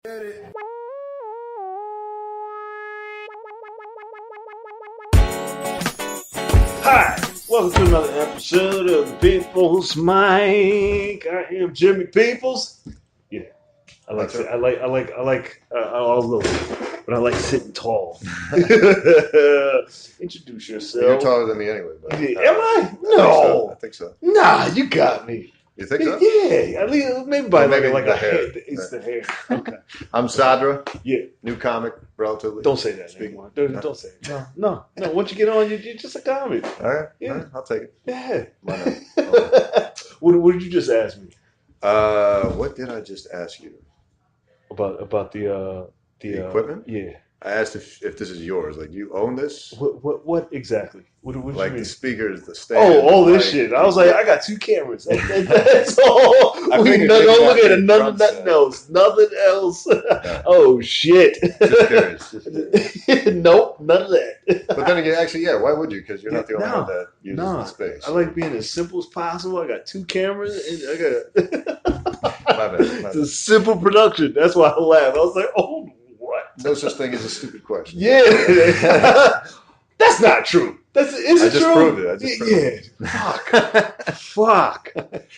Hi, welcome to another episode of People's Mic. I am Jimmy Peoples. Yeah, I like all of them, but I like sitting tall. Introduce yourself. You're taller than me anyway. But, am I? No, I think so. Nah, you got me. You think so? Yeah, at least maybe by maybe like the a hair. head. It's the hair. Okay. I'm Sadra. Yeah. New comic, relatively. Don't say that anymore. Don't say it. No. Once you get on, you're just a comic. All right. Yeah. All right. I'll take it. Yeah. Why not? Okay. What did you just ask me? What did I just ask you? About the equipment? Yeah. I asked if this is yours. Like, you own this? What exactly? What do like you mean? The speakers, the stand. All this shit. I was like, I got 2 cameras. That's all. Don't look at it. Nothing else. Nothing else. Yeah. Oh shit. Just curious. Nope, none of that. But then again, actually, yeah. Why would you? Because you're not the only one that uses the space. I like being as simple as possible. I got 2 cameras and I got. My bad. It's a simple production. That's why I laughed. I was like, oh. What? No such thing as a stupid question. Yeah. That's not true. Is it true? Proved it. I just proved it. Fuck.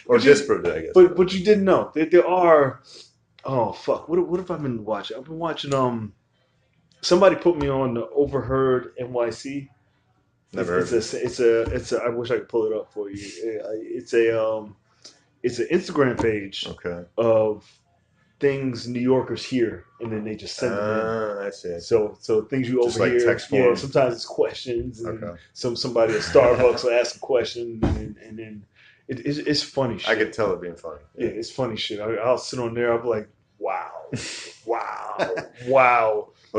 Or disproved it, I guess. But you didn't know. There are... Oh, fuck. What have I been watching? I've been watching... Somebody put me on the Overheard NYC. Never heard of it. It's a... I wish I could pull it up for you. It's an Instagram page of things New Yorkers hear, and then they just send them in. I see. So things you just overhear. Like text form. Yeah, sometimes it's questions. And somebody at Starbucks will ask a question, and then it's funny shit. I could tell it being funny. Yeah, it's funny shit. I'll sit on there. I'll be like, wow. What's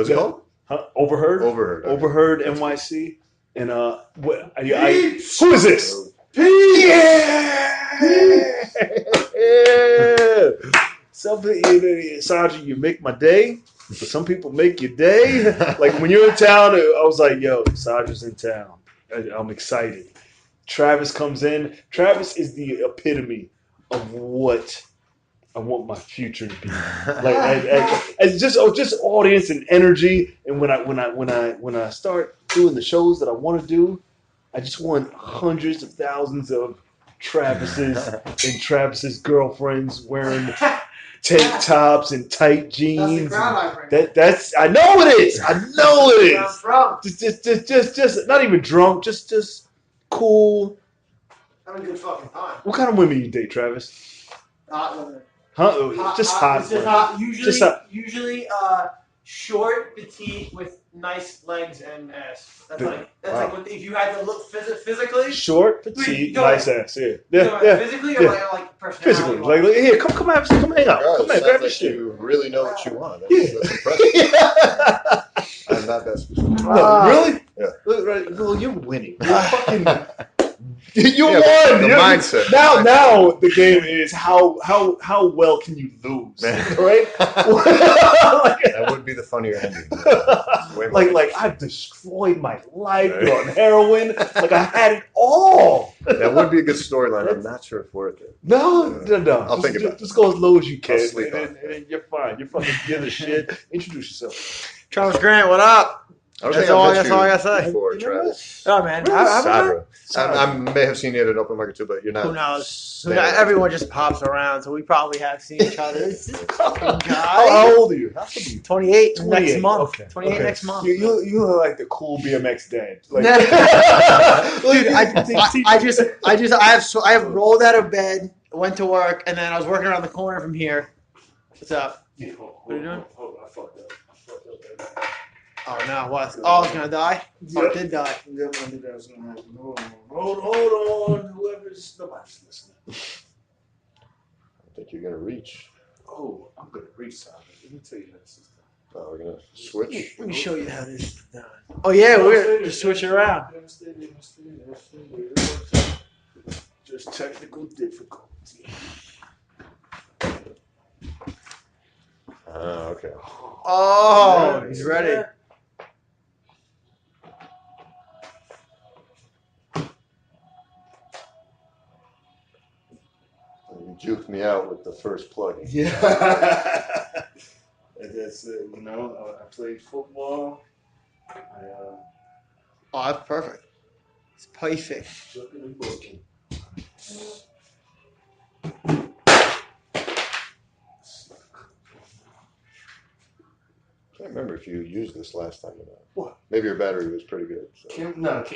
it called? Overheard. Overheard NYC. And who is this? Pete. Yeah. Sadra, you make my day, but some people make your day. Like when you're in town, I was like, yo, Sadra's in town. I'm excited. Travis comes in. Travis is the epitome of what I want my future to be. Like as just audience and energy. And when I start doing the shows that I want to do, I just want hundreds of thousands of Travis's and Travis's girlfriends wearing tank tops and tight jeans. That's I know it is. Just not even drunk. Just cool. Having a good fucking time. What kind of women you date, Travis? Hot women. Just hot. Just hot. Usually, short, petite, with nice legs and ass. That's like if you had to look physically. Short, petite, nice ass. Yeah. Physically or like personality? Physically, like here, come hang out. Come grab your shit. You really know what you want. That's impressive. I'm not that specific. Really? Yeah. Well, you're winning. You're fucking. You won. The mindset. Now the game is how well can you lose, right? That would be the funnier ending. Like I've destroyed my life on heroin. Like I had it all. That would be a good storyline. I'm not sure if worth it. No. I'll think about it. Just go as low as you can. I'll sleep on it. And you're fine. You're fucking give a shit. Introduce yourself. Charles Grant, what up? That's all I gotta say. Before, Travis. Oh man, Sadra. I may have seen you at an open mic or two, but you're not. Who knows? Everyone just pops around, so we probably have seen each other. This fucking guy. How old are you? 28 next month. Okay. 28 next month. You look like the cool BMX dad. Like, dude, I have rolled out of bed, went to work, and then I was working around the corner from here. What's up? Yeah, What are you doing? Hold on, I fucked up. Oh no, what? Oh, it's gonna die? Oh, it did die. Yep, I knew that was gonna happen. Hold on. Nobody's listening. I think you're gonna reach. Oh, I'm gonna reach something. Let me tell you how this is done. Oh, we're gonna switch. Let me show you how this is done. Oh yeah, we're just switch it around. Just technical difficulty. Okay. Oh, he's ready. You juked me out with the first plug. Yeah. It's I played football. Oh, that's perfect. It's perfect. Looking and booking. I can't remember if you used this last time or not. What? Maybe your battery was pretty good. So.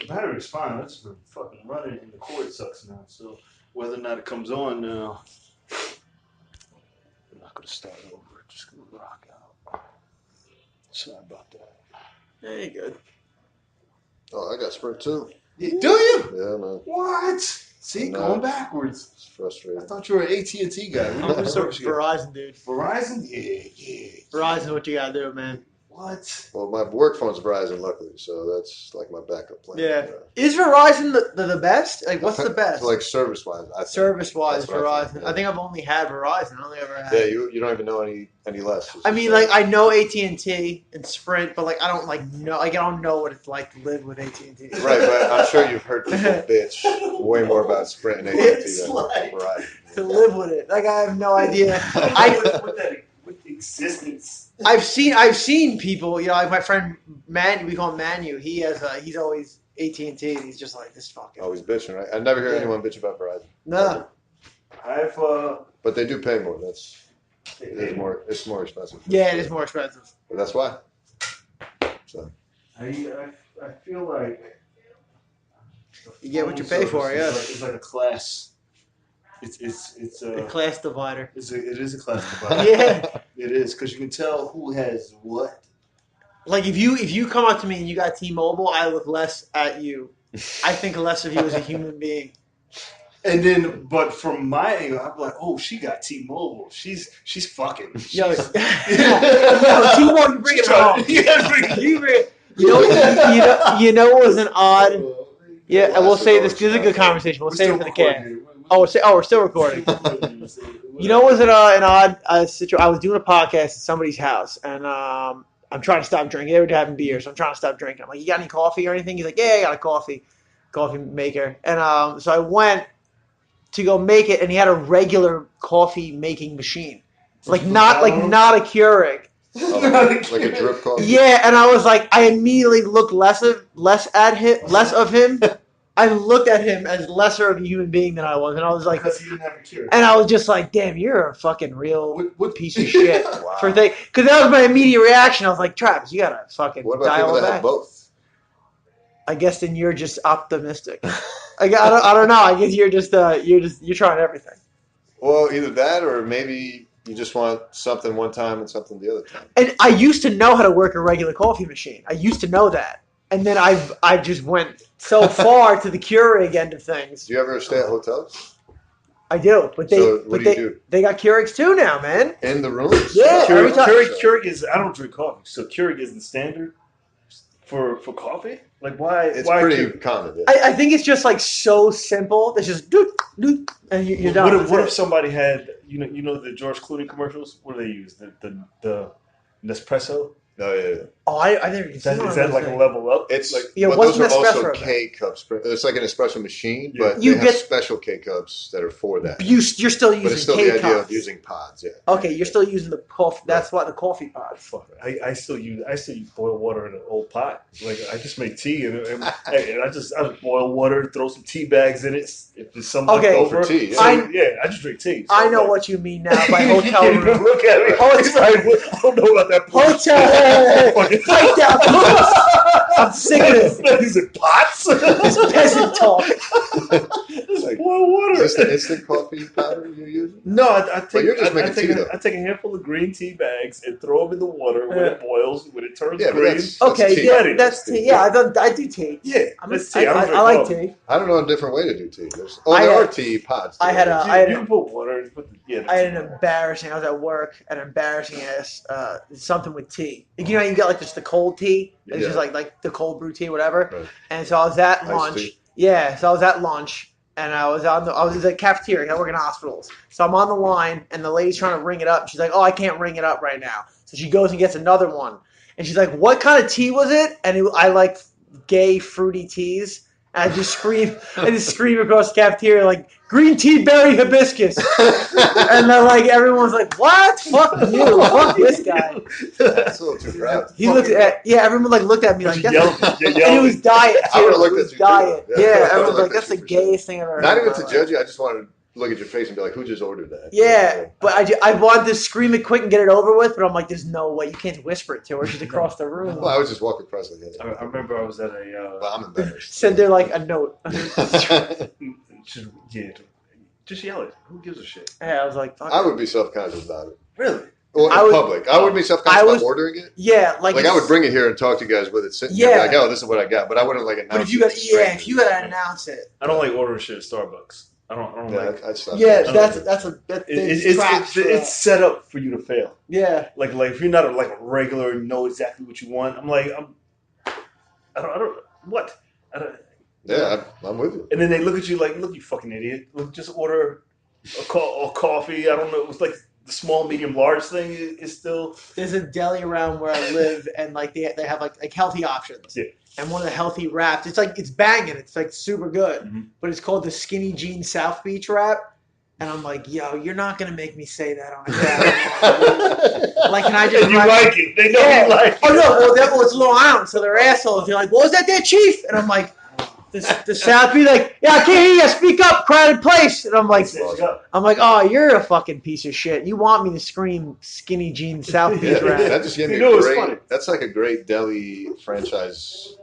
Battery's fine. I've just been fucking running, and the cord sucks now. So whether or not it comes on now, I'm not gonna start over. Just gonna rock out. Sorry about that. Yeah, you're good. Oh, I got Sprint too. Do you? Yeah, man. What? See, No. going backwards. It's frustrating. I thought you were an AT&T guy. I'm What just service you got? Verizon, dude. Verizon? Yeah. Verizon's what you gotta do, man. What? Well, my work phone's Verizon, luckily, so that's like my backup plan. Yeah. Is Verizon the best? Like, what's the Depends- best? Like service-wise, I think. Service-wise, That's what I Verizon. think, I yeah. think I've only had Verizon. I only ever had. Yeah, you don't even know any less. I mean, like, I know AT&T and Sprint, but like, I don't know. Like, I don't know what it's like to live with AT&T. Right, but I'm sure you've heard people bitch way more about Sprint and AT&T It's than like- Verizon. To live with it, like, I have no idea. With existence. I've seen people. Like my friend Man, we call him Manu. He's always AT&T. And he's just like this fucking. Always bitching, right? I never hear Yeah. anyone bitch about Verizon. No. I've But they do pay more. It's more expensive. Yeah, it is more expensive. But that's why. So I feel like You get what you pay for, yeah. It's like a class. It's A class divider. it is a class divider. Yeah. It is because you can tell who has what. Like if you come up to me and you got T-Mobile, I look less at you. I think less of you as a human being. And then, but from my angle, I'm like, oh, she got T-Mobile. She's fucking. Yo, She's- T-Mobile, you bring it home. Yeah, bring it. You bring. You know what was an odd. Yeah, and we'll say this. This is a good conversation. We'll save it for the cat. We're still recording. You know, was it an odd situation? I was doing a podcast at somebody's house, and I'm trying to stop drinking. They were having beer, so I'm trying to stop drinking. I'm like, "You got any coffee or anything?" He's like, "Yeah, I got a coffee maker." And so I went to go make it, and he had a regular coffee making machine, not a Keurig. like a drip coffee. Yeah, and I was like, I immediately looked less of him. I looked at him as lesser of a human being than I was, and I was like, Because he didn't have a cure. and I was just like, damn, you're a fucking real What piece of shit. Wow. Because that was my immediate reaction. I was like, Travis, you gotta fucking What about dial people it that back. have both? I guess then you're just optimistic. I don't know. I guess you're trying everything. Well, either that or maybe you just want something one time and something the other time. And I used to know how to work a regular coffee machine. I used to know that. And then I just went so far to the Keurig end of things. Do you ever stay at hotels? I do, but they got Keurigs too now, man. In the rooms? Yeah, every time- Keurig is. I don't drink coffee, so Keurig isn't standard for coffee. Like why? It's why pretty Keurig? common. Yeah. I think it's just like so simple. It's just doot, doot, and you're done. What if somebody had you know the George Clooney commercials? What do they use? The Nespresso. Oh, yeah. Oh, I never even Is seen that like a level up? It's like Yeah, but what's those are an also espresso K cups. It's like an espresso machine, Yeah. but You they have get- special K cups that are for that. you're still But it's using still K the idea cups. of using pods. Yeah. Okay, you're still using the coffee. That's why the coffee pods. fuck. I still use boil water in an old pot. Like I just make tea and I just boil water, throw some tea bags in it. If there's some Okay. left over, For tea, yeah. I just drink tea. So I know like- what you mean now by hotel You room. Look at me. He's like, I don't know about that. Hotel. Pipe down, please. I'm sick of this. Is it pots? This peasant talk. Just Like, boil water. Is this the instant coffee powder you're using? No, I take. Well, you're just making tea, though. I take a handful of green tea bags and throw them in the water when it boils. When it turns Yeah, but green. that's Okay, tea. yeah, that's tea. Yeah, I do tea. Yeah, that's tea. I don't drink like coffee. tea. I don't know a different way to do tea. There I are had- tea pods. I had today. a- You can put water. And put the I had an embarrassing. I was at work, an embarrassing ass something with tea. You know, you get like just the cold tea. It's Yeah. just like the cold brew tea, whatever. Right. And so I was at Iced lunch. tea. Yeah, so I was at lunch, and I was at the cafeteria. I work in hospitals, so I'm on the line, and the lady's trying to ring it up. And she's like, "Oh, I can't ring it up right now." So she goes and gets another one, and she's like, "What kind of tea was it?" And I like gay fruity teas. And I just scream across the cafeteria like green tea berry hibiscus. And then like everyone's like, what? Fuck you. Fuck this guy. That's a little too proud. He looked at everyone like looked at me like that's and it was diet too. I would have looked It was at you diet. too. Yeah, I everyone's would've like that's the looked at you for gayest thing I've ever Not heard. even to judge you. I just wanted to look at your face and be like, who just ordered that? Yeah, but I wanted to scream it quick and get it over with, but I'm like, there's no way. You can't whisper it to her. She's across the room. Well, I would just walk across like that. I remember I was at a. Well, I'm embarrassed. Send her like a note. Just yell it. Who gives a shit? Yeah, I was like, fuck. I would be self-conscious about it. Really? Well, in public. I would be self-conscious about ordering it. Yeah, like I would bring it here and talk to you guys with it sitting Yeah. here. Like, oh, this is what I got. But I wouldn't like announce But if you gotta announce it. I don't like ordering shit at Starbucks. I don't like. I'd stop Yeah, that. that's It's set up for you to fail. Yeah. Like if you're not a regular and know exactly what you want, I don't what? Yeah, I'm with you. And then they look at you like, look, you fucking idiot. Look, just order a coffee. I don't know. It was like the small, medium, large thing is still. There's a deli around where I live, and like they have like healthy options. Yeah. And one of the healthy wraps, it's banging. It's like super good, but it's called the Skinny Jean South Beach wrap. And I'm like, yo, you're not gonna make me say that on a camera. Like, can I just? And you like it? They know you like it. Oh no, well, it's Long Island, so they're assholes. They're like, what was that there, Chief? And I'm like. The South be like, yeah, I can't hear you. Speak up, crowded place. And I'm like, oh, you're a fucking piece of shit. You want me to scream Skinny Jean South Beach rap? That just gave me a great. That's like a great deli franchise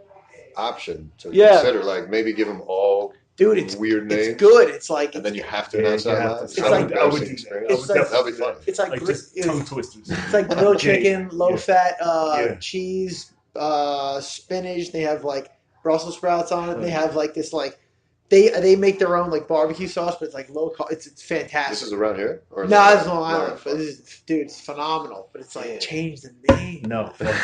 option to consider. Like maybe give them all. Dude, it's weird names. It's good. It's like, and then you have to announce that loud. It's like that'll be fun. It's like tongue twisters. It's like grilled chicken, low fat, cheese, spinach. They have like Brussels sprouts on it. They have like this they make their own like barbecue sauce, but it's like low cost. It's fantastic. This is around here? Or no, this is Long Island. But dude, it's phenomenal. But it's like change the name. No, they're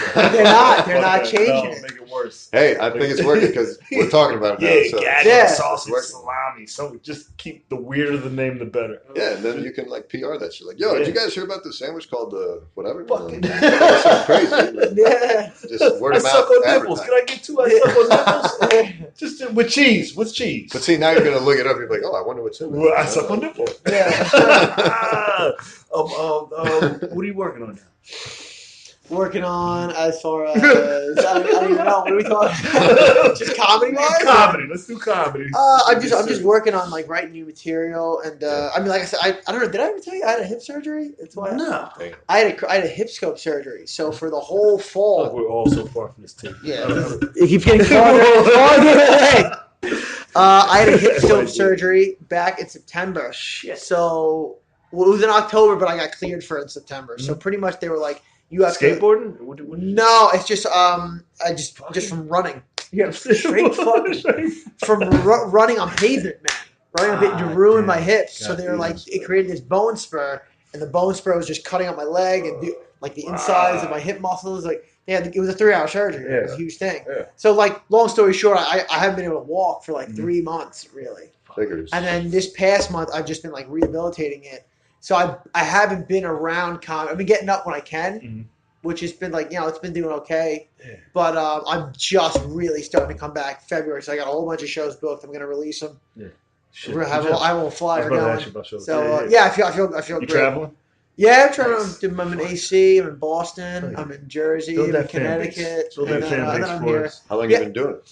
not. They're not changing it. Make it worse. Hey, I think it's working because we're talking about it now. Yeah, sausage, salami. So just keep the weirder the name, the better. Yeah, and then you can like PR that shit. Like, yo, did you guys hear about this sandwich called the whatever? Fucking something crazy. Yeah. Just word of mouth. I suck on nipples. Can I get two? I suck on nipples. Just with cheese. With cheese. But see, now you're gonna look it up. You're like, oh, I wonder what's in it. Well, I suck on nipples. Yeah. What are you working on now? Working on as far as I don't even know. What are we talking about? Just comedy wise? Comedy. Let's do comedy. I'm just working on like writing new material, and I mean, like I said, I don't know. Did I ever tell you I had a hip surgery? That's why. No. I had a hip scope surgery. So for the whole fall, we're all so far from this table. Yeah, it keeps getting farther away. I had a hip scope surgery back in September. Shit. So it was in October, but I got cleared for it in September. So pretty much they were like, "You have skateboarding?" No, it's just I just from running. Yeah, straight fucking from running on pavement, man. Running on pavement to ruin my hips. So they were like, it created this bone spur, and the bone spur was just cutting up my leg and like the insides of my hip muscles. Like, yeah, it was a 3-hour surgery. It was a huge thing. Yeah. So, like, long story short, I haven't been able to walk for like 3 months, really. Figures. And then this past month, I've just been like rehabilitating it. So I haven't been around comedy. I've been getting up when I can, which has been like, it's been doing okay. Yeah. But I'm just really starting to come back February. So I got a whole bunch of shows booked. I'm going to release them. Yeah. We're going to have I will flyer going. So, I feel you great. Traveling? Yeah, I'm traveling. I'm in AC. I'm in Boston. I'm in Jersey. I'm in Connecticut. And then I'm here. How long have you been doing it?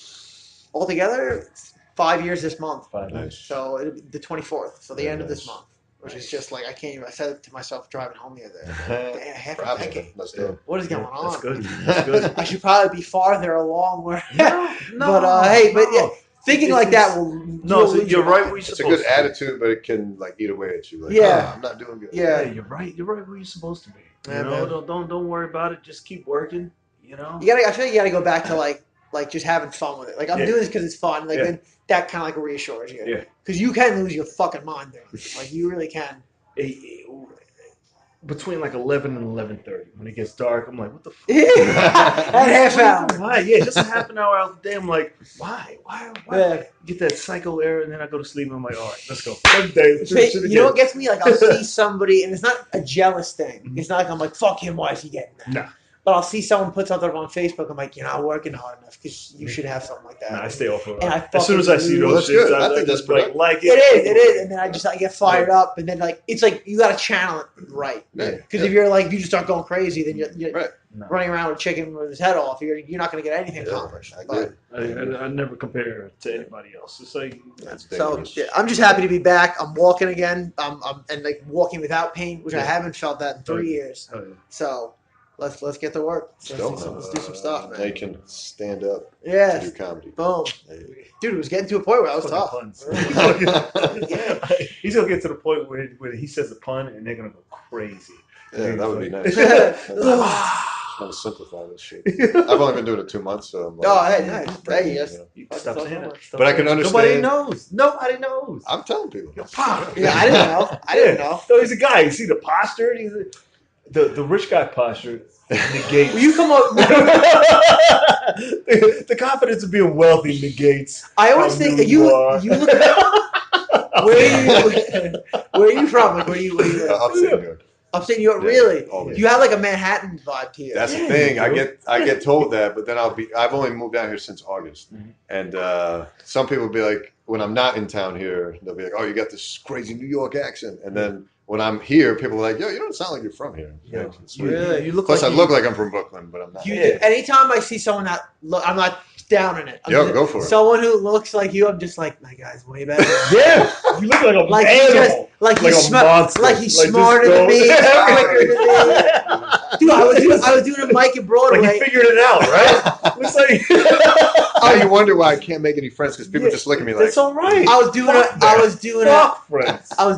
Altogether, 5 years this month. 5 years. So it'll be the 24th. So the end of this month. Which is just like, I can't even. I said it to myself driving home the other day. Half a decade. What is going on? That's good. That's good. I should probably be farther along where. No. But thinking like that will. You're right where you're supposed to. It's a good attitude, but it can like eat away at you. Like, I'm not doing good. Yeah, you're right. You're right where you're supposed to be. Don't worry about it. Just keep working. I feel like you gotta go back to like just having fun with it. Like, I'm doing this because it's fun. Like, then that kind of like reassures you. Yeah. Because you can lose your fucking mind doing it. Like, you really can. Between like 11 and 11:30, when it gets dark, I'm like, what the fuck? That half hour. Why? Yeah, just a half an hour out of the day. I'm like, why? Yeah. Get that psycho error, and then I go to sleep, and I'm like, all right, let's go. You know what gets me? Like, I'll see somebody, and it's not a jealous thing. It's not like I'm like, fuck him, why is he getting that? No. But I'll see someone put something up on Facebook. I'm like, you're not working hard enough because you should have something like that. Nah, I stay off of And it. As soon as I see those shits, I think that's like it. It is. And then I get fired up. And then it's like you got to channel it right. Because if you just start going crazy, then you're running around with a chicken with his head off. You're not going to get anything accomplished. I never compare to anybody else. It's like I'm just happy to be back. I'm walking again. I'm walking without pain, which I haven't felt that in 3 years. So let's get to work. Let's do some stuff, man. Now you can stand up. Yeah. Do comedy. Boom. Dude, it was getting to a point where I was tough. He's gonna get to the point where he says a pun and they're gonna go crazy. Yeah, that would be nice. Trying to simplify this shit. I've only been doing it 2 months, so I'm nice. Hey, yes. Stop saying it. But I can understand. Nobody knows. I'm telling people. Yeah, I didn't know. No, he's a guy. You see the posture? The rich guy posture negates. Will you come up? The confidence of being wealthy negates. I always think you look. Where are you from? Like, where you Upstate New York. Upstate New York, really? Always. You have like a Manhattan vibe to you. That's the thing. I get told that, but then I've only moved down here since August, and some people will be like, when I'm not in town here, they'll be like, "Oh, you got this crazy New York accent," and then when I'm here, people are like, "Yo, you don't sound like you're from here." Yeah. Really? You look. Plus, I look like I'm from Brooklyn, but I'm not. Anytime I see someone that I'm not down in it. Go for it. Someone who looks like you, I'm just like, my guy's way better. Yeah, you look like a animal. Like he's smarter than me, quicker than me. Dude, I was doing a mic in Broadway. Like you figured it out, right? It's like now you wonder why I can't make any friends because people just look at me like. That's all right. I was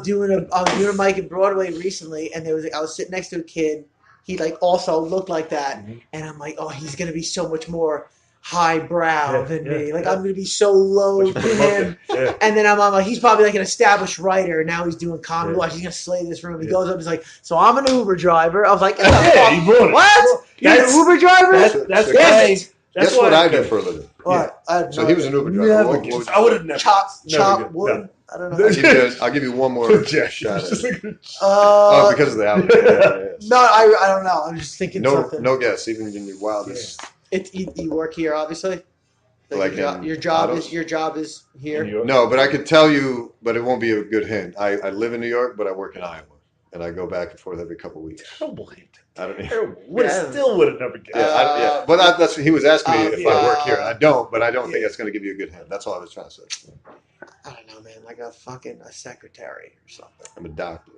doing a mic in Broadway recently, and I was sitting next to a kid. He also looked like that, and I'm like, oh, he's gonna be so much more highbrow than me. I'm going to be so low to him. And then I'm like, he's probably like an established writer. And now he's doing comedy. Watch, he's going to slay this room. He goes up, he's like, so I'm an Uber driver. I was like, you ruined it. What? You're an Uber driver? That's what I do for a living. What? So he was an Uber driver. I would have never. Chop wood. I don't know. I'll give you one more shot. Because of the album. No, I don't know. I'm just thinking something. No guess, even in your wildest. You work here, obviously. Your job is here. No, but I could tell you, but it won't be a good hint. I live in New York, but I work in Iowa, and I go back and forth every couple weeks. Terrible hint. I don't Still would have never guessed. But that's he was asking me if I work here, and I don't. But I don't think that's going to give you a good hint. That's all I was trying to say. I don't know, man. Like a secretary or something. I'm a doctor.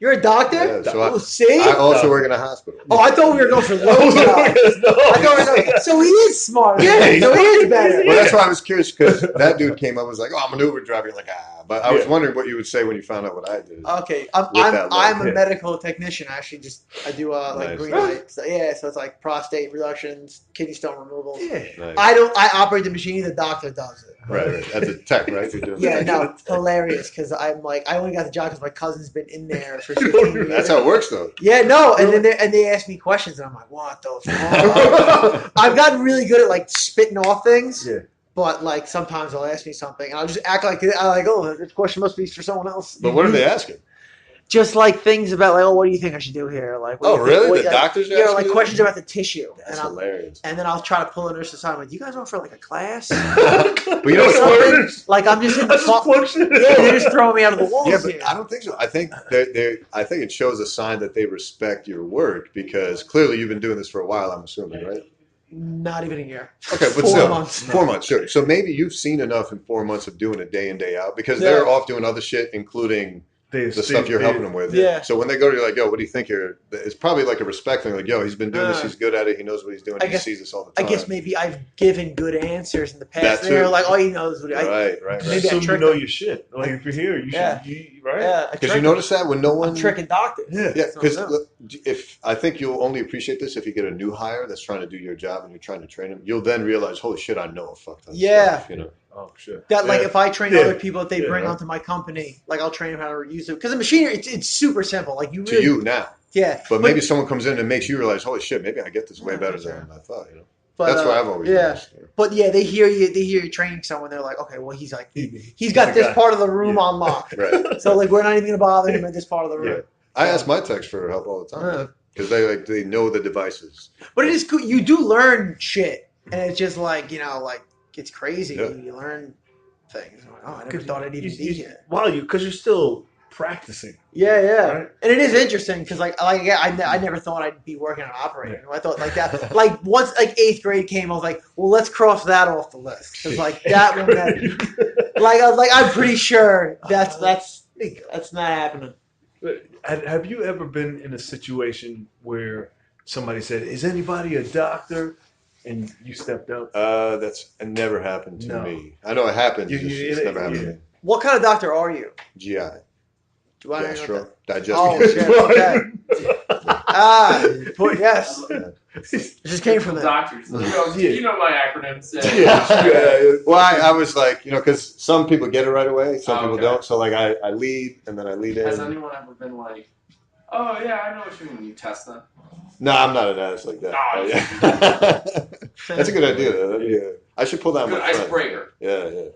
You're a doctor? Yeah, so see? I also work in a hospital. Oh, I thought we were going for low jobs. So he is smart. Yeah, so he is better. Well, that's why I was curious because that dude came up and was like, "Oh, I'm an Uber driver." You're like, But I was wondering what you would say when you found out what I did. Okay, I'm a medical technician. Actually, I do green light. So, so it's like prostate reductions, kidney stone removals. Yeah, nice. I operate the machine. The doctor does it. Right. As a tech, right? You're doing it's hilarious because I only got the job because my cousin's been in there for 15 years. That's how it works, though. Yeah, no, and then they ask me questions, and I'm like, what the fuck? I've gotten really good at spitting off things. Yeah. But sometimes they'll ask me something, and I'll just act like oh, this question must be for someone else. But what are they asking? Just things about what do you think I should do here? Really? The doctors are asking questions about the tissue. That's hilarious. And then I'll try to pull a nurse aside. I'm like, do you guys want for a class? But you know what's I'm just in the they're just throwing me out of the walls. Yeah, but I don't think so. I think it shows a sign that they respect your work because clearly you've been doing this for a while. I'm assuming, right? Not even a year. Okay, but 4 months. 4 months, sure. So maybe you've seen enough in 4 months of doing it day in, day out because they're off doing other shit, including the stuff you're helping them with. Yeah. So when they go to you, like, yo, what do you think here? It's probably like a respect thing. Like, yo, he's been doing this. He's good at it. He knows what he's doing. He sees this all the time. I guess maybe I've given good answers in the past. They're like, oh, he knows what Right. Maybe so you know your shit. If you're here, you should, right? Yeah. Because you notice that when no one... I'm tricking doctors. Yeah, because I think you'll only appreciate this if you get a new hire that's trying to do your job and you're trying to train them. You'll then realize, holy shit, I know a fuck ton of stuff, Oh, shit. That if I train other people that they bring onto my company, I'll train them how to use it. Because the machinery, it's super simple. To you now. Yeah. But maybe someone comes in and makes you realize, holy shit, maybe I get this way better than I thought, But, that's what I've always noticed. But they hear you training someone. They're like, okay, well, he's got this part of the room on lock. Right. So we're not even going to bother him in this part of the room. I ask my techs for help all the time. because they know the devices. But it is cool. You do learn shit, and it's just like it's crazy. Yeah. You learn things. I'm like, oh, I never thought I'd even be here. Because you're still practicing. Yeah, Right? and it is interesting because I never thought I'd be working on operating. I thought like that. Like once like 8th grade came, I was like, well, let's cross that off the list because like that one. I was like, I'm pretty sure that's not happening. Have you ever been in a situation where somebody said, "Is anybody a doctor?" and you stepped up? That's never happened to me. I know it happens. It's never happened to me. What kind of doctor are you? GI. Do I know Gastro. that? Digestive. Oh shit! Okay. Yes. It just came from that. Doctors. You know my acronyms. Well, I was like, because some people get it right away, some people don't. So like I lead and then I lead in. Has anyone ever been like, oh yeah, I know what you mean when you test them? No, I'm not an ass like that. No, That's a good idea. Though. I should pull that. Good icebreaker. Yeah.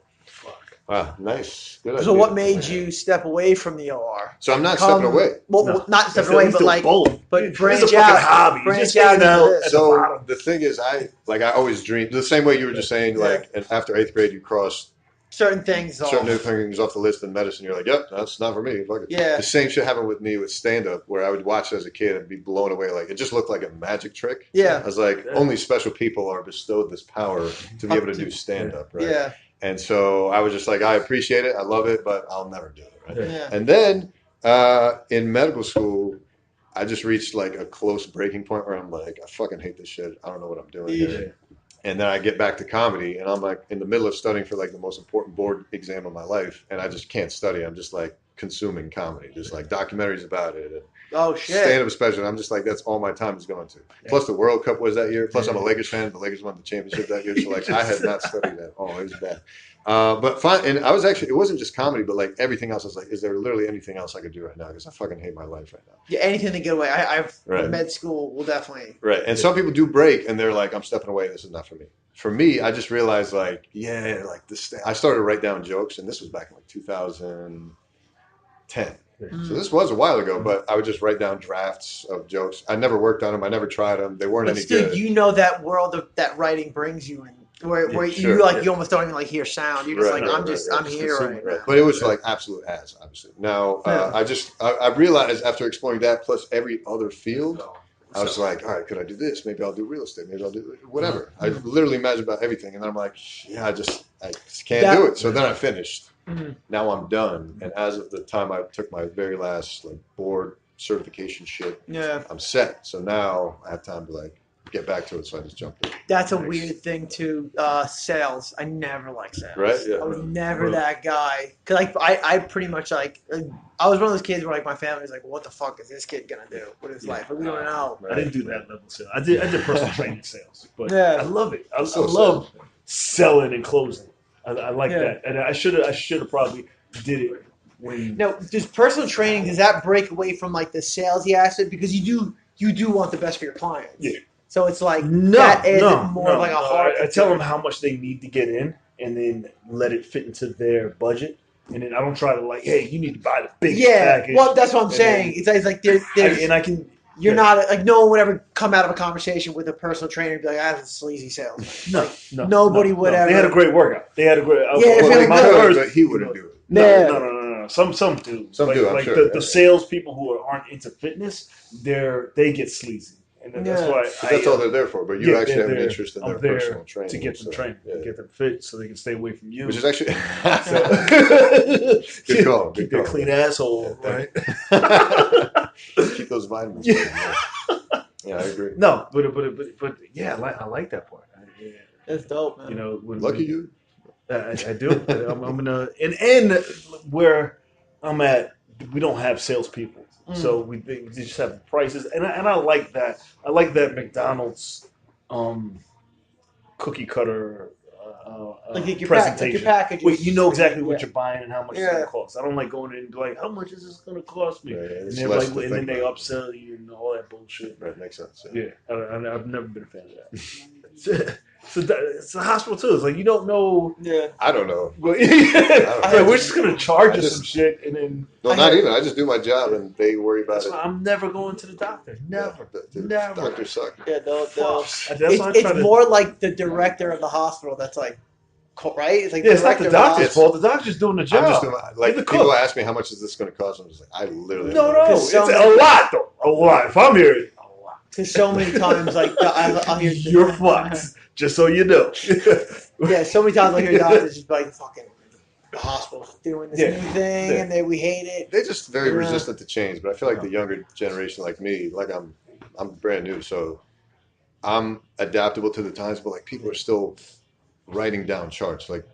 Wow, nice. Good So idea. what made you step away from the OR? So I'm not stepping away. Well, not stepping away, but like, branch it's a out. hobby. Branch out. So the thing is, I always dreamed the same way you were just saying. Like, and after 8th grade, you cross certain things off the list in medicine. You're like, yep, that's not for me. Fuck it. Yeah. The same shit happened with me with stand up, where I would watch it as a kid and be blown away. Like it just looked like a magic trick. Yeah. I was like, only special people are bestowed this power to be able to do stand up, right? Yeah. And so I was just like, I appreciate it, I love it, but I'll never do it, right? Yeah. And then in medical school, I just reached like a close breaking point where I'm like, I fucking hate this shit. I don't know what I'm doing here. And then I get back to comedy, and I'm like in the middle of studying for like the most important board exam of my life, and I just can't study. I'm just like consuming comedy, just like documentaries about it. And oh shit! Stand-up special. I'm just like, that's all my time is going to. Plus the World Cup was that year. Plus I'm a Lakers fan. The Lakers won the championship that year, so like I had not studied that. Oh, it was bad. But fine. And I was actually, it wasn't just comedy, but like everything else. I was like, is there literally anything else I could do right now? Because I fucking hate my life right now. Yeah, anything to get away. I've med school will definitely. Right. And some people do break, and they're like, I'm stepping away. This is not for me. For me, I just realized like, like this. I started to write down jokes, and this was back in like 2010. So this was a while ago, but I would just write down drafts of jokes. I never worked on them. I never tried them. They weren't any good. You know that world that writing brings you in, where you like you almost don't even like hear sound. You're just I'm here right now. But it was like absolute ass, obviously. Now I realized after exploring that plus every other field, I was like, all right, could I do this? Maybe I'll do real estate. Maybe I'll do whatever. I literally imagined about everything, and then I'm like, I just can't do it. So then I finished. Mm-hmm. Now I'm done, and as of the time I took my very last like board certification shit, I'm set. So now I have time to like get back to it. So I just jumped in. That's a weird thing too. Sales. I never liked sales. Right? Yeah. I was never that guy. Cause like I pretty much like I was one of those kids where like my family was like, what the fuck is this kid gonna do with his life? But we don't know. I didn't do that level of sales. I did personal training sales, but I love it. I love selling and closing. I like that, and I should have probably did it when. Now, does personal training that break away from like the salesy aspect because you do want the best for your clients? Yeah. So it's like more of like a hard. I tell them how much they need to get in, and then let it fit into their budget. And then I don't try to like, hey, you need to buy the big package. Well, that's what I'm saying. It's like there's and I can. You're not like no one would ever come out of a conversation with a personal trainer and be like, "That's a sleazy sales." Nobody would ever. They had a great workout. They had a great. But he wouldn't do it. No. Some do. Some do. I'm like sure. The sales people who aren't into fitness, they get sleazy, and that's why. That's all they're there for. But you actually have an interest in their personal training to get them trained, get them fit, so they can stay away from you. Which is actually good call. Keep your clean asshole, right? Keep those vitamins. Yeah, I agree. No, but yeah, I like that part. That's dope, man. You know, lucky you. I do. I'm gonna and where I'm at, we don't have salespeople, so we just have prices, and I like that. I like that McDonald's cookie cutter. Like your presentation. package. Wait, you know exactly what you're buying and how much it's gonna cost. I don't like going in and like, how much is this gonna cost me? And they're like, and then they upsell you and all that bullshit. Right, makes sense. Yeah, I've never been a fan of that. It's a hospital too. It's like you don't know. Yeah. I don't know. Well, know. we're just gonna charge you some shit, and then No, not even. I just do my job, and they worry about that's it. why I'm never going to the doctor. Never, never. Doctors suck. Yeah, they'll. That's why I try It's to. more like the director of the hospital that's like, right? It's like Yeah, it's not the director of doctor's fault. The doctor's doing the job. I'm just doing like You're the people cook. ask me how much is this going to cost. I'm just like I literally No, don't know. it's a lot though. A lot. If I'm here, a lot. Because so many times, like I'll hear You're fucked. Just so you know. Yeah, so many times I hear doctors just be like, "Fucking the hospital's doing this new thing, and we hate it." They're just very resistant to change. But I feel like the younger generation, like me, like I'm brand new, so I'm adaptable to the times. But like people are still writing down charts. Like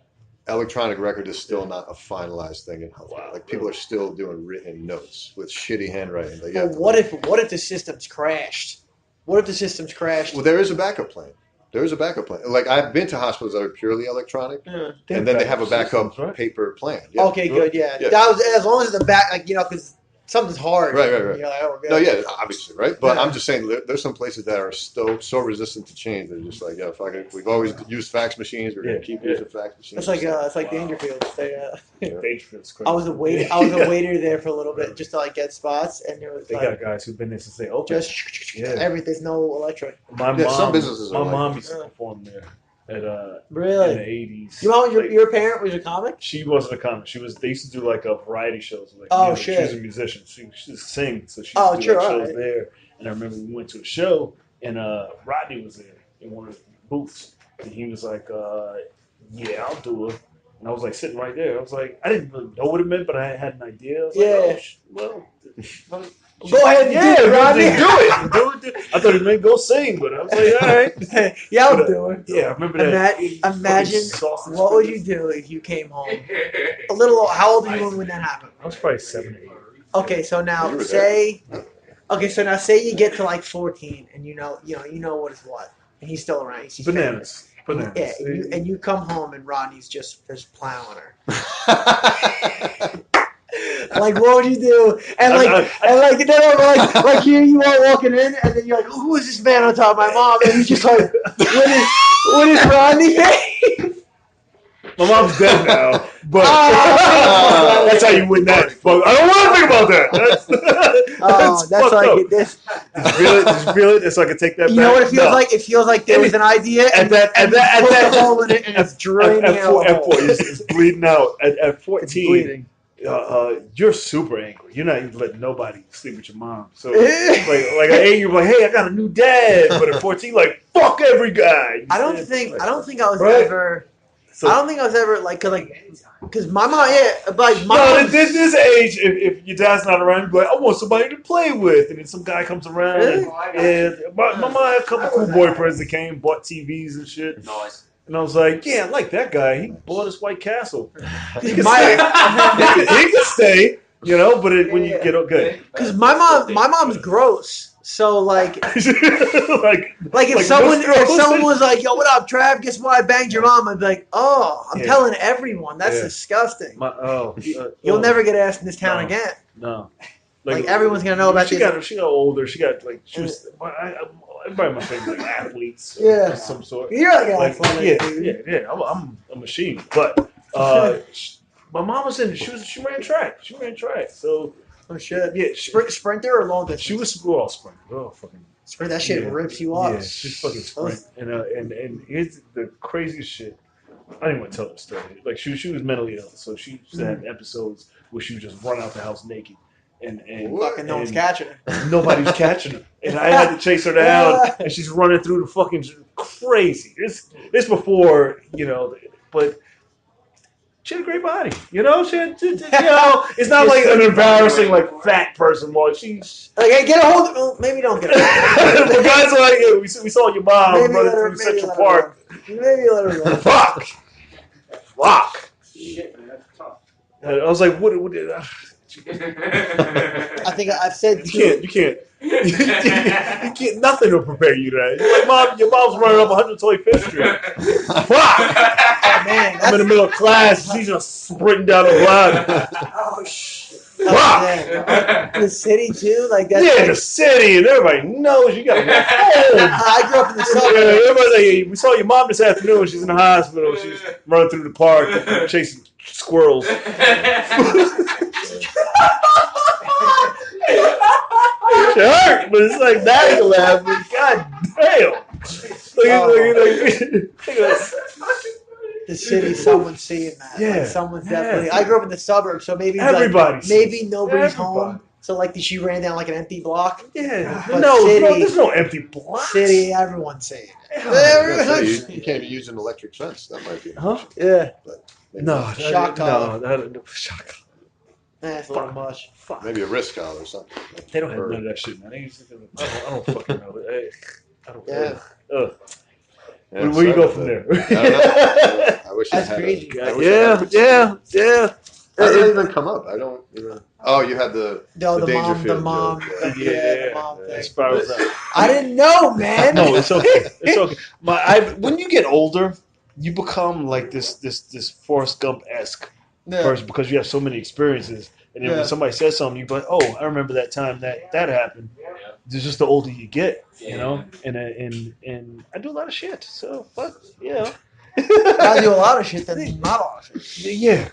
electronic record is still not a finalized thing in healthcare. Like people are still doing written notes with shitty handwriting. Like, Well, what if the system's crashed? What if the system's crashed? Well, there is a backup plan. There is a backup plan. Like I've been to hospitals that are purely electronic, and then they have a backup paper plan. Yeah. Okay, good. Yeah, that was as long as the back, like because something's hard. Right. You're like, oh, good. No, yeah, obviously, right? But I'm just saying, there's some places that are still so resistant to change. They're just like, fuck it. We've always used fax machines. We're gonna keep using fax machines. It's like Dangerfield. Dangerfield's crazy. I was a waiter there for a little bit just to like get spots, and there was they got guys who've been there since they opened. Just everything. There's no electric. Some businesses. My mom used to perform there really in the '80s. Your parent was a comic? She wasn't a comic. They used to do like a variety shows. Like, shit. She was a musician. She used to sing, so she used to do shows there. And I remember we went to a show, and Rodney was there in one of the booths, and he was like, "Yeah, I'll do it." And I was like sitting right there. I was like, I didn't really know what it meant, but I had an idea. I was like, go ahead and do it, Rodney. Do it. I thought it meant go sing, but I was like, all right. Yeah, I'll do it. Yeah, I remember that. Imagine what would you do if you came home a little. How old were you when that happened? I was probably 7 or 8. Okay, so now say you get to like 14, and you know what is what, and he's still around. He's Bananas. Yeah, and you come home and Rodney's just plowing her. Like, what would you do? And like here you are walking in, and then you're like, who is this man on top of my mom? And he's just like, what is Rodney? My mom's dead now, but that's how you win that. But I don't want to think about that. That's like this. Did you feel it? So I can take that back. You know what it feels like? It feels like there was an idea, and that hole in it, and it's draining out. It's bleeding out. At 14, you're super angry. You're not even letting nobody sleep with your mom. So like at 8, you're like, hey, I got a new dad. But at 14, like, fuck every guy. I don't think I was ever. So, I don't think I was ever because my mom, at this age, if your dad's not around, you're like, I want somebody to play with, and then some guy comes around. Really? And my mom had a couple cool boyfriends that came, bought TVs and shit. Nice. And I was like, yeah, I like that guy. He bought us White Castle. He can stay, but when you get okay. Because my mom's gross. So like if someone was like, yo, what up, Trav? Guess what? I banged your mom. I'd be like, oh, I'm telling everyone. That's disgusting. You'll never get asked in this town again. No. Like everyone's gonna know about she got older. She got she was. Everybody in my family like athletes. Of some sort. You're like an athletic dude. Yeah. I'm a machine. But my mom was in. She ran track. So. Oh shit! Yeah, sprinter or long distance? She was sprint. Oh, fucking sprint! That shit rips you off. Yeah, she's fucking sprint. And here's the craziest shit. I didn't want to tell the story. Like she was mentally ill, so she had episodes where she would just run out the house naked, and fucking no one's catching her. Nobody was catching her, and I had to chase her down, and she's running through the fucking crazy. It's before but. She had a great body, She had, it's not like an embarrassing, fat person. More, she's like, hey, get a hold of. Well, maybe don't get a hold of. The guys are like, hey, we saw your mom running through Central Park. Maybe let her go. Fuck. Shit, man, that's tough. I was like, what? I think I've said you can't. You can't. Nothing will prepare you today. You're like, Mom, your mom's running up 125th Street. Fuck! Oh man, I'm in the middle of class. She's just sprinting down the block. Oh shit! The city too, like that's Yeah, the city, and everybody knows you gotta go home. I grew up in the suburbs. Everybody's like, we saw your mom this afternoon. She's in the hospital. She's running through the park chasing squirrels. It hurt, but it's like now you laugh. But God damn! The city, someone's seeing that. Yeah, like someone's definitely. I grew up in the suburbs, so maybe everybody. Maybe nobody's home. So like she ran down like an empty block. Yeah, but no, city, bro, there's no empty blocks. City, everyone's seeing it. You can't even use an electric fence. That might be. Huh? Yeah. No, shock collar. No, shock collar. That's a little much. Fuck. Maybe a wrist collar or something. They don't have none of that shit, man. I don't fucking know. I don't. Yeah. Yeah, where you go from there? I don't know. I wish That's I had crazy. Yeah. How did that even come up? I don't. Oh, you had the the mom. Yeah. Spirals out. I didn't know, man. No, it's okay. It's okay. When you get older, you become like this Forrest Gump-esque person because you have so many experiences. And then when somebody says something, you go, "Oh, I remember that time that happened." It's just the older you get, you know. And I do a lot of shit, so fuck, yeah. I do a lot of shit, then not a lot of shit. Yeah.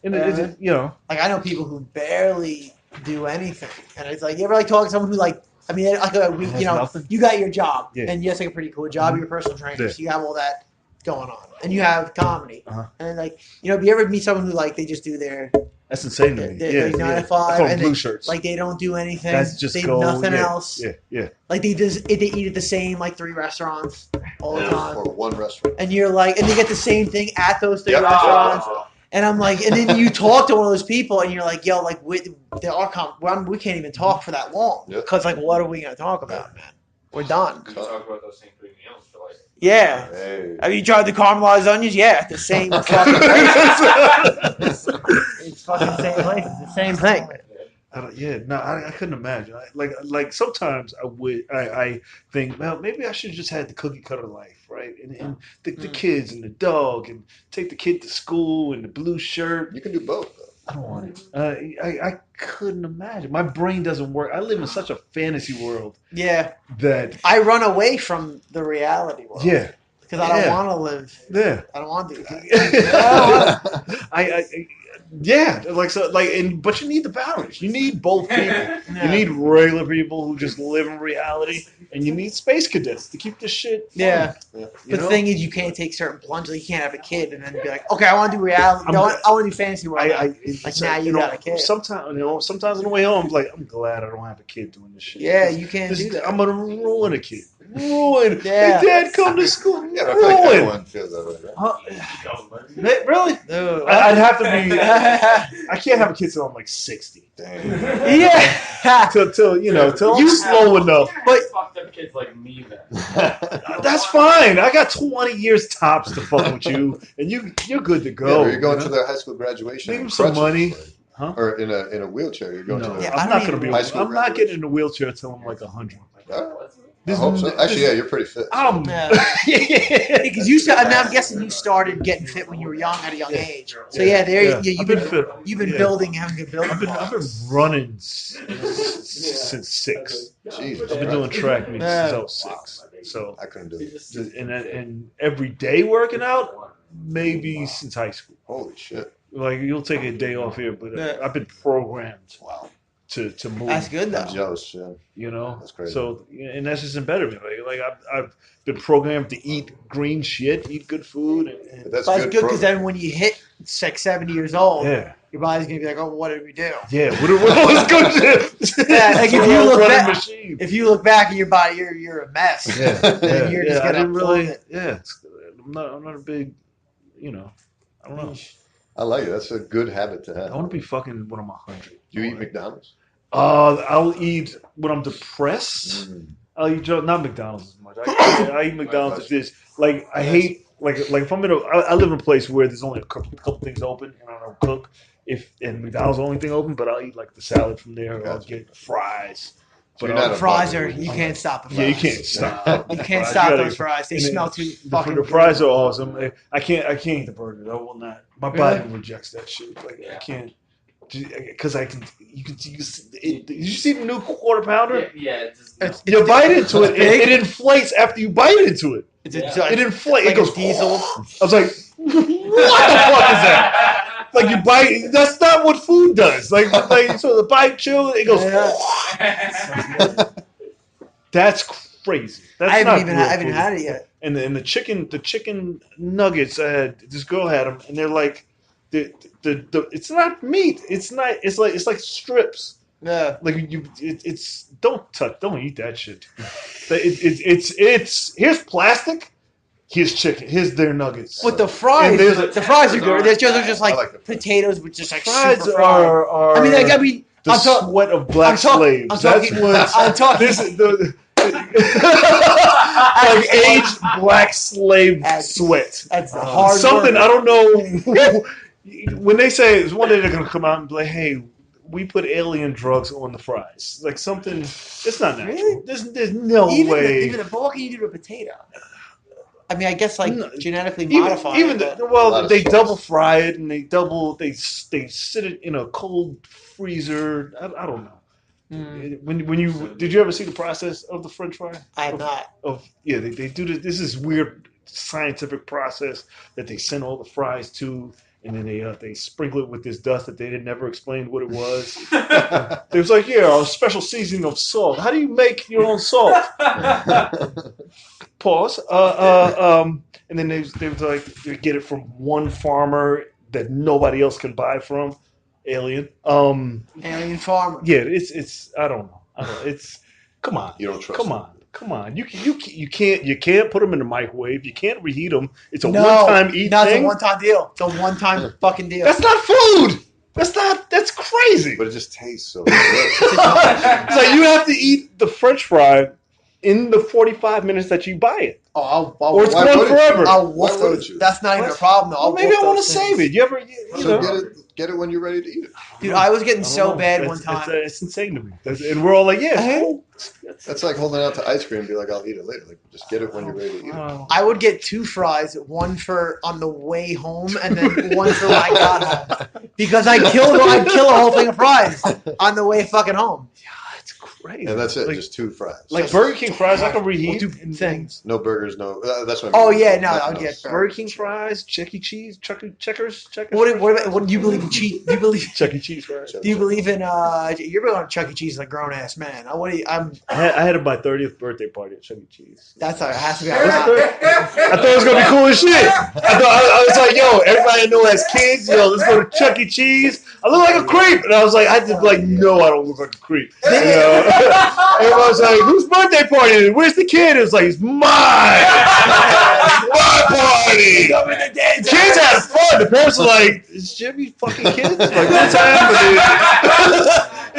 And you know, like I know people who barely do anything, and it's like you ever like talk to someone who like. I mean, like you know, nothing. You got your job, Yeah. and you have like a pretty cool job. You're a personal trainer, so you have all that going on, and you have comedy, and like you know, if you ever meet someone who like they just do their that's insane to me. They're 9 to 5, and blue shirts. Like they don't do anything. That's just they do nothing else. Yeah. Like they eat at the same like 3 restaurants all the time, or one restaurant. and you're like, and they get the same thing at those 3 restaurants. And I'm like, and then you talk to one of those people, and you're like, yo, like we can't even talk for that long because like, what are we gonna talk about, man? We're done. We talk about those same 3 meals for like. Yeah. Hey. Have you tried the caramelized onions? Yeah, the same fucking place. It's fucking the same place. It's the same thing. I couldn't imagine. Like sometimes I think, well, maybe I should have just had the cookie cutter life, right? And the kids and the dog, and take the kid to school and the blue shirt. You can do both, though. I don't want it. I couldn't imagine. My brain doesn't work. I live in such a fantasy world. Yeah. That I run away from the reality world. Yeah. Because I don't want to live. Yeah. I don't want to do that. But you need the balance. You need both people. Yeah. You need regular people who just live in reality, and you need space cadets to keep this shit. Yeah. But the thing is, you can't take certain plunges. You can't have a kid and then be like, okay, I want to do reality. I want to do fantasy world. Now you got a kid. Sometimes on the way home, I'm like, I'm glad I don't have a kid doing this shit. Yeah, you can't do that. I'm gonna ruin a kid. Ruin. Yeah. Hey, Dad, come to school. Yeah, I feel like everyone feels that way, right? Really? No. I'd have to be. I can't have a kid till I'm like 60. Damn. Yeah. till I'm slow enough. But fucked up kids like me then. That's fine. I got 20 years tops to fuck with you, and you're good to go. Yeah, you're going to their high school graduation. Leave them some money. Huh? Or in a wheelchair. You're going to their I'm not going to be. high school I'm not getting in a wheelchair until I'm like 100. I hope so. Actually, yeah, you're pretty fit. Because you said, I'm guessing you started getting fit when you were young, at a young age. So you've been fit. You've been building, having good building. I've been running since 6. Jesus, I've been doing track meets since I was 6. So I couldn't do it. And every day working out, maybe since high school. Holy shit! Like you'll take a day off here, but I've been programmed. Wow. To move. That's good though. I'm jealous, yeah. You know, that's crazy. So, and that's just embedded me. Like I've been programmed to eat green shit, eat good food, and that's good because then when you hit 70 years old, your body's gonna be like, oh, what did we do? Yeah, what was good shit? Like if you look back at your body, you're a mess. Yeah, then you're just gonna really. Yeah, I'm not a big, I don't know. I like it. That's a good habit to have. I want to be fucking when I'm 100. Do you eat McDonald's? I'll eat when I'm depressed. I'll eat not McDonald's as much. I eat McDonald's if there's like I hate like if I'm I live in a place where there's only a couple things open and I don't cook. And McDonald's the only thing open, but I'll eat like the salad from there. Or I'll get fries. But fries you can't stop the fries. Yeah, you can't stop. You can't stop those fries. They smell too fucking good. The fries are awesome. I can't eat the burger. I will not. My body rejects that shit. Like I can't. because you see the new quarter pounder? Yeah. You bite into it, it inflates after you bite into it. It inflates. Like it goes a diesel. I was like, what the fuck is that? Like you bite. That's not what food does. Like so the bite chill. It goes. That's crazy. That's I not haven't had it yet. And the chicken nuggets. This girl had them, and they're like, it's not meat. It's like strips. Yeah. Like it's don't eat that shit. It's here's plastic. Here's chicken. Here's their nuggets. But the fries are good. They're just like potatoes with just like fries super fried. are. I mean, the sweat of black slaves. That's what I'm talking. This is like aged black slave sweat. That's hard. Something work. I don't know. When they say it's one day they're gonna come out and be like, "Hey, we put alien drugs on the fries." Like something. It's not natural. Really? There's no way. Even but what can you do to a potato? I mean, I guess like genetically Even modified. they double fry it and they sit it in a cold freezer. I don't know. When you did you ever see the process of the French fry? I have not. They do this. This is weird scientific process that they send all the fries to, and then they sprinkle it with this dust that they never explained what it was. They was like, a special seasoning of salt. How do you make your own salt? Pause. And then they was like, they get it from one farmer that nobody else can buy from. Alien. Alien farmer. Yeah, it's I don't know. It's come on. You don't trust. Come on. You can't put them in the microwave. You can't reheat them. It's a one-time eat thing. It's a one-time deal. It's a one-time fucking deal. That's not food. That's crazy. But it just tastes so good. It's like you have to eat the French fry in the 45 minutes that you buy it. Or it's gone forever. That's not even a problem though. Maybe I want to save it. You ever get it when you're ready to eat it. Dude, I was getting so bad one time. It's insane to me. And we're all like, cool. That's like holding out to ice cream and be like, I'll eat it later. Like, just get it when you're ready to eat it. I would get 2 fries, one for on the way home and then one for when I got home. Because I'd kill a whole thing of fries on the way fucking home. It's crazy. And that's it, just 2 fries. Like Burger King fries, I can reheat. Things. No burgers, no. That's what I mean. Oh, yeah, no, I would get Burger King fries, Chuck E. Cheese, checkers. What do you believe in cheese? Do you believe Chuck E. Cheese fries? Do you believe in you're going to Chuck E. Cheese like a grown ass man? I had my 30th birthday party at Chuck E. Cheese. That's how it has to be. I thought it was gonna be cool as shit. I was like, everybody I know has kids. Let's go to Chuck E. Cheese. I look like a creep, and I was like, no, I don't look like a creep. Everybody was like, whose birthday party is it? Where's the kid? It was like, it's mine. My party. Kids had fun. The parents were like, is Jimmy fucking kids? Like, what's happening?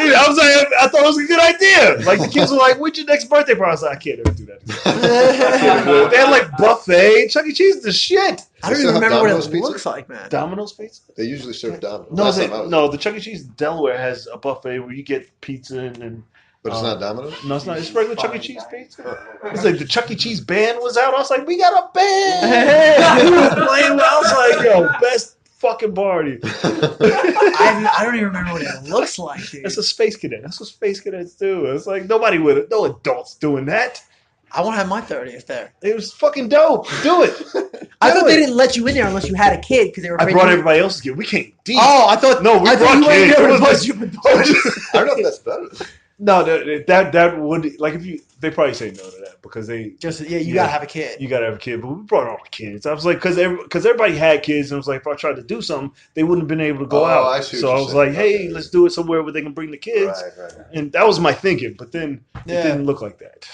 I was like, I thought it was a good idea. Like, the kids were like, when's your next birthday party? I was like, I can't ever do that. They had like buffet. Chuck E. Cheese is the shit. I don't even remember what it looks like, man. Domino's pizza? They usually serve Domino's. No, the Chuck E. Cheese Delaware has a buffet where you get pizza and but it's not Domino's? No, it's not. It's regular Chuck E. Cheese pizza. It's like the Chuck E. Cheese band was out. I was like, we got a band. We were playing. I was like, best fucking party. I don't even remember what it looks like, dude. It's a space cadet. That's what space cadets do. It's like no adults doing that. I want to have my 30th there. It was fucking dope. Do it. I thought they didn't let you in there unless you had a kid because they were. I brought everybody else's kid. We can't. Oh, I thought no. We brought kids. I don't know if that's better. No, that would like if you they probably say no to that because they you gotta have a kid. You gotta have a kid, but we brought all the kids. I was like, because everybody had kids, and I was like, if I tried to do something, they wouldn't have been able to go out. I see so I was like, hey, let's do it somewhere where they can bring the kids. Right. And that was my thinking, but then it didn't look like that.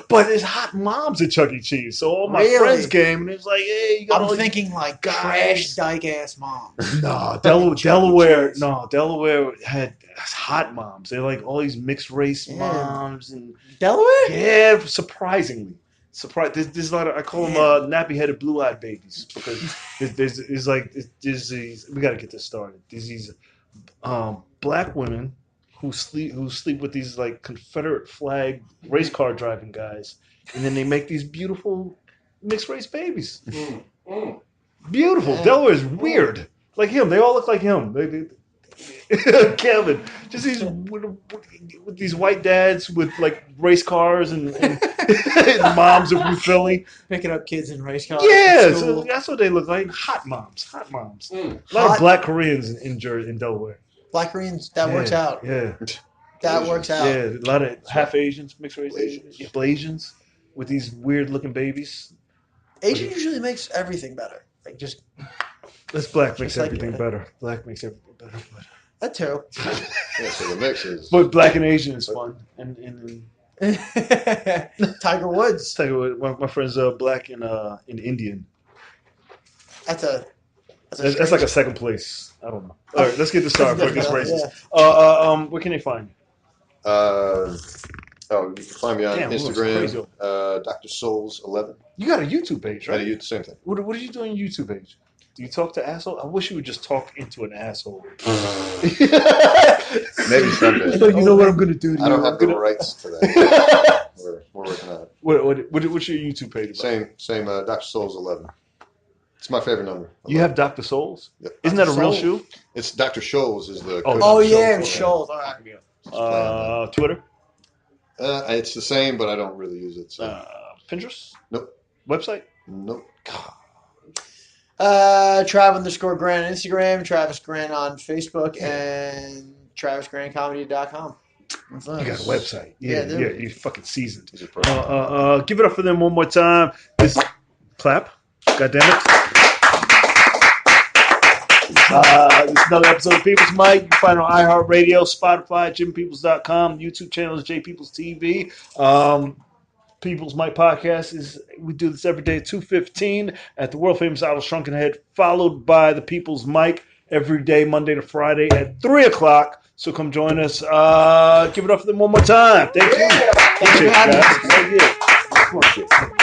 But there's hot moms at Chuck E. Cheese, so all my friends came, and it was like, hey, you got I'm thinking like trash dyke ass moms. No, Delaware had hot moms. They're like all these mixed race moms and Delaware. Yeah, surprisingly. There's a lot of I call them nappy headed blue eyed babies because there's these we got to get this started. There's these black women who sleep with these like Confederate flag race car driving guys, and then they make these beautiful mixed race babies. Beautiful. Delaware is weird. like him. They all look like him. Kevin, just these with these white dads with like race cars and moms are from Philly picking up kids in race cars. Yeah, so that's what they look like. Hot moms. A lot of black Koreans in Delaware. Black Koreans, that works out. Yeah, that works out. Yeah, a lot of half Asians, mixed race Asians with these weird looking babies. Asian usually makes everything better. Like just. This black makes everything better. Black makes everything better. That too. Yeah, so the mix is. But black and Asian is fun. And Tiger Woods. Tiger Woods. My friend's black and Indian. That's like a second place. I don't know. All right, let's get this started. Before it gets racist. Yeah. Where can they find you? You can find me on Instagram, Dr. Souls 11. You got a YouTube page, right? Yeah, same thing. What do you do on your YouTube page? Do you talk to assholes? I wish you would just talk into an asshole. Maybe someday. You know what I'm going to do to you? I don't have the rights to that. We're working on it. What's your YouTube page about? Same. Dr. Souls 11. It's my favorite number. You have Dr. Souls? Yep. Isn't that a real shoe? It's Dr. Scholes is the. Oh yeah, Scholes. Twitter. It's the same, but I don't really use it. So. Pinterest? Nope. Website? Nope. Trav_Grant on Instagram, Travis Grant on Facebook, and TravisGrantComedy.com. You got a website. Yeah, you're fucking seasoned. Give it up for them one more time. Clap. God damn it. This is another episode of People's Mic. You can find it on iHeartRadio, Spotify, JimPeoples.com, YouTube channel is JPeoples TV. People's Mic podcast we do this every day at 2:15 at the world famous Idol Shrunken Head, followed by the People's Mic every day, Monday to Friday at 3:00. So come join us. Give it up for them one more time. Thank you. Thank you. Thank you.